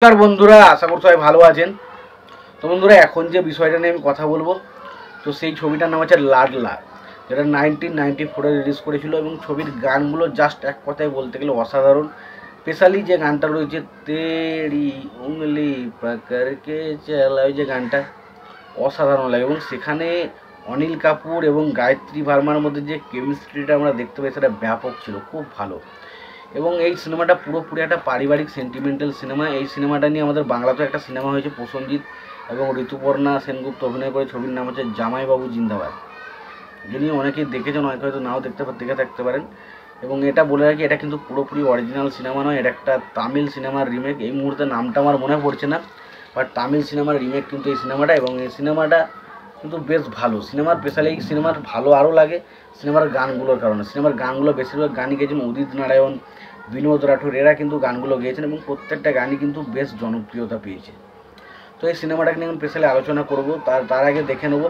নমস্কার বন্ধুরা, আশা করি সবাই ভালো আছেন। তো বন্ধুরা, এখন যে বিষয়টা নিয়ে আমি কথা বলবো, তো সেই ছবিটার নাম হচ্ছে লাডলা, যেটা 1994-এ রিলিজ করেছিল। এবং ছবির গানগুলো জাস্ট এক কথায় বলতে গেলে অসাধারণ। স্পেশালি যে গানটা রয়েছে তেরি উংলি পাকড়কে চালা, ওই যে গানটা অসাধারণ লাগে। এবং সেখানে অনিল কাপুর এবং গায়ত্রী ভার্মার মধ্যে যে কেমিস্ট্রিটা আমরা দেখতে পাই, সেটা ব্যাপক ছিল, খুব ভালো। এবং এই সিনেমাটা পুরোপুরি একটা পারিবারিক সেন্টিমেন্টাল সিনেমা। এই সিনেমাটা নিয়ে আমাদের বাংলাতেও একটা সিনেমা হয়েছে, প্রসেনজিৎ এবং ঋতুপর্ণা সেনগুপ্ত অভিনয় করে। ছবির নাম হচ্ছে জামাইবাবু জিন্দাবাদ, যিনি অনেকেই দেখেছেন, অনেকে হয়তো নাও দেখে থাকতে পারেন। এবং এটা বলে রাখি, এটা কিন্তু পুরোপুরি অরিজিনাল সিনেমা নয়, এটা একটা তামিল সিনেমার রিমেক। এই মুহূর্তে নামটা আমার মনে পড়ছে না, বাট তামিল সিনেমার রিমেক কিন্তু এই সিনেমাটা। এবং এই সিনেমাটা কিন্তু বেশ ভালো। সিনেমার স্পেশালি এই সিনেমার ভালো আরও লাগে সিনেমার গানগুলোর কারণে। সিনেমার গানগুলো বেশিরভাগ গানই গেয়েছেন উদিত নারায়ণ, বিনোদ রাঠোর, এরা কিন্তু গানগুলো গেয়েছেন এবং প্রত্যেকটা গানই কিন্তু বেশ জনপ্রিয়তা পেয়েছে। তো এই সিনেমাটাকে নিয়ে আমি স্পেশালি আলোচনা করব। তার আগে দেখে নেব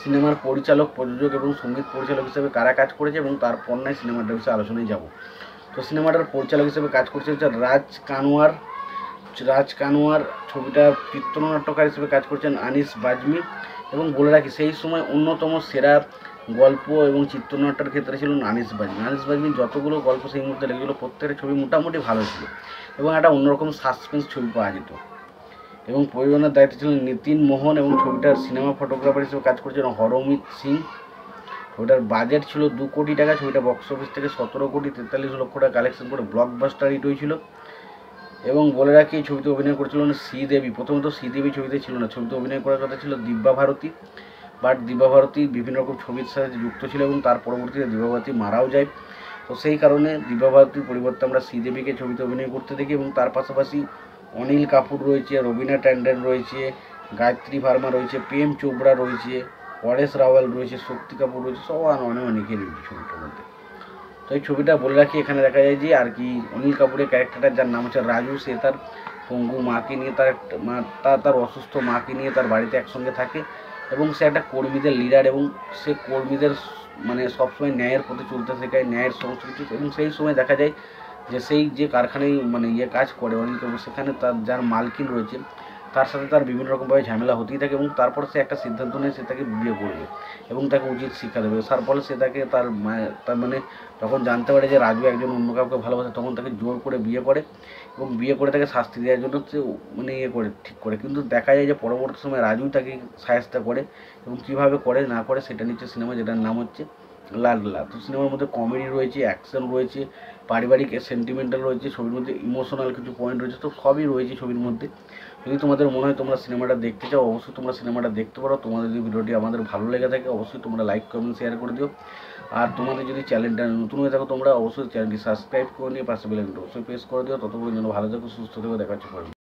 সিনেমার পরিচালক, প্রযোজক এবং সঙ্গীত পরিচালক হিসেবে কারা কাজ করেছে, এবং তারপর নয় সিনেমাটার বিষয়ে আলোচনায় যাব। তো সিনেমাটার পরিচালক হিসেবে কাজ করছে হচ্ছে রাজ কানোয়ার। ছবিটা চিত্রনাট্যকার হিসেবে কাজ করছেন আনিস বাজমি। এবং বলে রাখি, সেই সময় অন্যতম সেরা গল্প এবং চিত্রনাট্যের ক্ষেত্রে ছিলেন আনিস বাজমি। যতগুলো গল্প সেই মুহূর্তে লেগেছিলো, প্রত্যেকটা ছবি মোটামুটি ভালো ছিল এবং একটা অন্যরকম সাসপেন্স ছবি পাওয়া যেত। এবং প্রযোজনার দায়িত্বে ছিলেন নিতিন মোহন, এবং ছবিটার সিনেমা ফটোগ্রাফার হিসেবে কাজ করছেন হরমিত সিং। ছবিটার বাজেট ছিল 2 কোটি টাকা। ছবিটা বক্স অফিস থেকে 17,43,00,000 টাকা কালেকশন করে ব্লকবাস্টার হিট হয়েছিল। এবং বলে রাখি, এই ছবিতে অভিনয় করেছিলেন শ্রীদেবী। প্রথমত শ্রীদেবী ছবিতে ছিল না, ছবিতে অভিনয় করার কথা ছিল দিব্যা ভারতী, বাট দিব্যা ভারতী বিভিন্ন রকম ছবির সাথে যুক্ত ছিল এবং তার পরবর্তীতে দিব্যা ভারতী মারাও যায়। তো সেই কারণে দিব্যা ভারতীর পরিবর্তে আমরা শ্রীদেবীকে ছবিতে অভিনয় করতে দেখি। এবং তার পাশাপাশি অনিল কাপুর রয়েছে, রবিনা ট্যান্ডন রয়েছে, গায়ত্রী ভার্মা রয়েছে, প্রেম চোপড়া রয়েছে, পরেশ রাওয়াল রয়েছে, শক্তি কাপুর রয়েছে, সব অনেকে রয়েছে ছবিটার মধ্যে। তো এই ছবিটা বলে রাখি, এখানে দেখা যায় যে আর কি অনিল কাপুরের ক্যারেক্টারটা, যার নাম হচ্ছে রাজু, সে তার পঙ্গু মাকে নিয়ে, তার অসুস্থ মাকে নিয়ে তার বাড়িতে একসঙ্গে থাকে। এবং সে একটা কর্মীদের লিডার, এবং সে কর্মীদের মানে সবসময় ন্যায়ের পথে চলতে শেখায়, ন্যায়ের সংস্কৃতি। এবং সেই সময় দেখা যায় যে সেই যে কারখানায় মানে কাজ করে অনিল কাপুর, সেখানে তার যার মালকিন রয়েছে, তার সাথে তার বিভিন্ন রকমভাবে ঝামেলা হতেই থাকে। এবং তারপর সে একটা সিদ্ধান্ত নেয়, সে তাকে বিয়ে করবে এবং তাকে উচিত শিক্ষা দেবে। তার ফলে সে তাকে তার মানে যখন জানতে পারে যে রাজু একজন অন্য কাউকে ভালোবাসে, তখন তাকে জোর করে বিয়ে করে, এবং বিয়ে করে তাকে শাস্তি দেওয়ার জন্য সে ঠিক করে। কিন্তু দেখা যায় যে পরবর্তী সময় রাজু তাকে শায়েস্তা করে, এবং কীভাবে করে না করে সেটা নিচ্ছে সিনেমা, যেটার নাম হচ্ছে লাডলা। তো সিনেমার মধ্যে কমেডি রয়েছে, অ্যাকশন রয়েছে, পারিবারিক সেন্টিমেন্টাল রয়েছে, ছবির মধ্যে ইমোশনাল কিছু পয়েন্ট রয়েছে। তো সবই রয়েছে ছবির মধ্যে। যদি তোমাদের মনে হয় তোমরা সিনেমাটা দেখতে চাও, অবশ্যই তোমরা সিনেমাটা দেখতে পারো। তোমাদের যদি ভিডিওটি আমাদের ভালো লেগে থাকে, অবশ্যই তোমরা লাইক, কমেন্ট, শেয়ার করে দিও। আর তোমাদের যদি চ্যানেলটা নতুন হয়ে থাকো, তোমরা অবশ্যই চ্যানেলটি সাবস্ক্রাইব করে নিয়ে পাশে বেল আইকনটা অবশ্যই প্রেস করে দিও। ততক্ষণ যেন ভালো থেকো, সুস্থ থেকো, দেখা হচ্ছে।